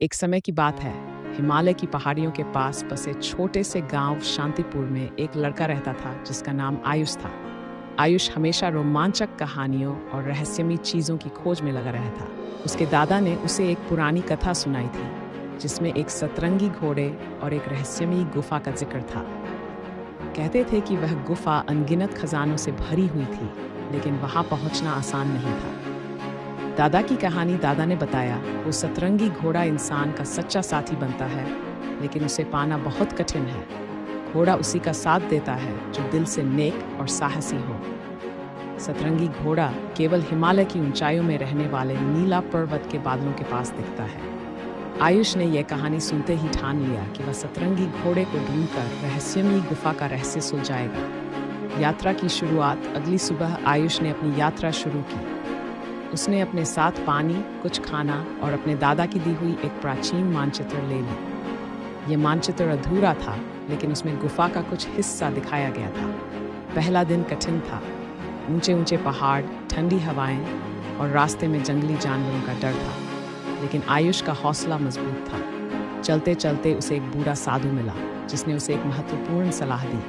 एक समय की बात है, हिमालय की पहाड़ियों के पास बसे छोटे से गांव शांतिपुर में एक लड़का रहता था जिसका नाम आयुष था। आयुष हमेशा रोमांचक कहानियों और रहस्यमयी चीजों की खोज में लगा रहता। उसके दादा ने उसे एक पुरानी कथा सुनाई थी जिसमें एक सतरंगी घोड़े और एक रहस्यमयी गुफा का जिक्र था। कहते थे कि वह गुफा अनगिनत खजानों से भरी हुई थी, लेकिन वहां पहुंचना आसान नहीं था। दादा की कहानी दादा ने बताया, वो सतरंगी घोड़ा इंसान का सच्चा साथी बनता है, लेकिन उसे पाना बहुत कठिन है। घोड़ा उसी का साथ देता है जो दिल से नेक और साहसी हो। सतरंगी घोड़ा केवल हिमालय की ऊंचाइयों में रहने वाले नीला पर्वत के बादलों के पास दिखता है। आयुष ने यह कहानी सुनते ही ठान लिया कि वह सतरंगी घोड़े को ढूंढकर रहस्यमयी गुफा का रहस्य सुलझाएगा। यात्रा की शुरुआत अगली सुबह आयुष ने अपनी यात्रा शुरू की। उसने अपने साथ पानी, कुछ खाना और अपने दादा की दी हुई एक प्राचीन मानचित्र ले ली। ये मानचित्र अधूरा था, लेकिन उसमें गुफा का कुछ हिस्सा दिखाया गया था। पहला दिन कठिन था। ऊंचे ऊंचे पहाड़, ठंडी हवाएं और रास्ते में जंगली जानवरों का डर था, लेकिन आयुष का हौसला मजबूत था। चलते चलते उसे एक बूढ़ा साधु मिला जिसने उसे एक महत्वपूर्ण सलाह दी।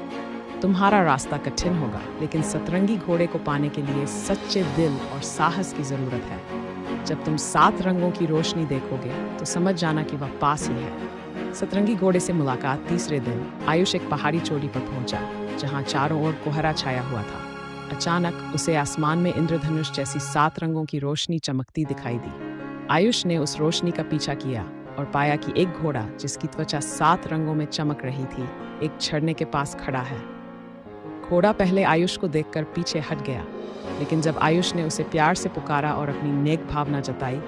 तुम्हारा रास्ता कठिन होगा, लेकिन सतरंगी घोड़े को पाने के लिए सच्चे दिल और साहस की जरूरत है। जब तुम 7 रंगों की रोशनी देखोगे तो समझ जाना कि वह पास ही है। सतरंगी घोड़े से मुलाकात तीसरे दिन आयुष एक पहाड़ी चोटी पर पहुंचा, जहां चारों ओर कोहरा छाया हुआ था। अचानक उसे आसमान में इंद्रधनुष जैसी 7 रंगों की रोशनी चमकती दिखाई दी। आयुष ने उस रोशनी का पीछा किया और पाया कि एक घोड़ा जिसकी त्वचा 7 रंगों में चमक रही थी, एक झरने के पास खड़ा है। घोड़ा पहले आयुष को देखकर पीछे हट गया, लेकिन जब आयुष ने उसे प्यार से पुकारा और अपनी नेक भावना जताई,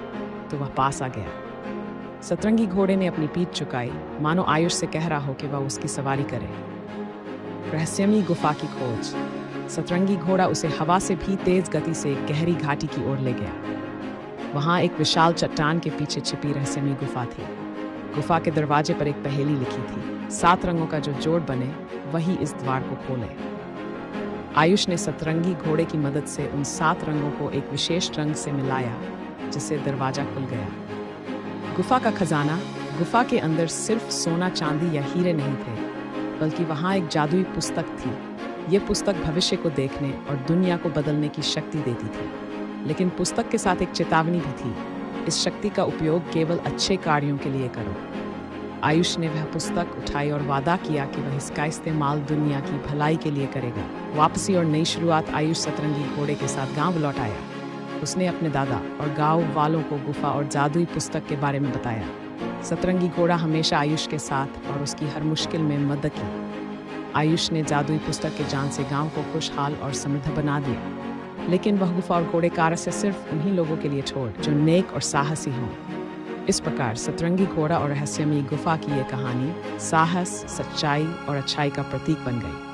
तो वह पास आ गया। सतरंगी घोड़े ने अपनी पीठ झुकाई, मानो आयुष से कह रहा हो कि वह उसकी सवारी करे। रहस्यमयी गुफा की खोज। सतरंगी घोड़ा उसे हवा से भी तेज गति से एक गहरी घाटी की ओर ले गया। वहां एक विशाल चट्टान के पीछे छिपी रहस्यमयी गुफा थी। गुफा के दरवाजे पर एक पहेली लिखी थी, 7 रंगों का जो जोड़ बने वही इस द्वार को खोले। आयुष ने सतरंगी घोड़े की मदद से उन 7 रंगों को एक विशेष रंग से मिलाया, जिससे दरवाजा खुल गया। गुफा का खजाना। गुफा के अंदर सिर्फ सोना, चांदी या हीरे नहीं थे, बल्कि वहां एक जादुई पुस्तक थी। ये पुस्तक भविष्य को देखने और दुनिया को बदलने की शक्ति देती थी, लेकिन पुस्तक के साथ एक चेतावनी भी थी, इस शक्ति का उपयोग केवल अच्छे कार्यों के लिए करो। आयुष ने वह पुस्तक उठाई और वादा किया कि वह इसका इस्तेमाल दुनिया की भलाई के लिए करेगा। वापसी और नई शुरुआत। आयुष सतरंगी घोड़े के साथ गांव लौट आया। उसने अपने दादा और गांव वालों को गुफा और जादुई पुस्तक के बारे में बताया। सतरंगी घोड़ा हमेशा आयुष के साथ और उसकी हर मुश्किल में मदद की। आयुष ने जादुई पुस्तक के जान से गांव को खुशहाल और समृद्ध बना दिया, लेकिन वह गुफा और घोड़े का रहस्य सिर्फ उन्हीं लोगों के लिए छोड़ जो नेक और साहसी हों। इस प्रकार सतरंगी घोड़ा और रहस्यमयी गुफा की ये कहानी साहस, सच्चाई और अच्छाई का प्रतीक बन गई।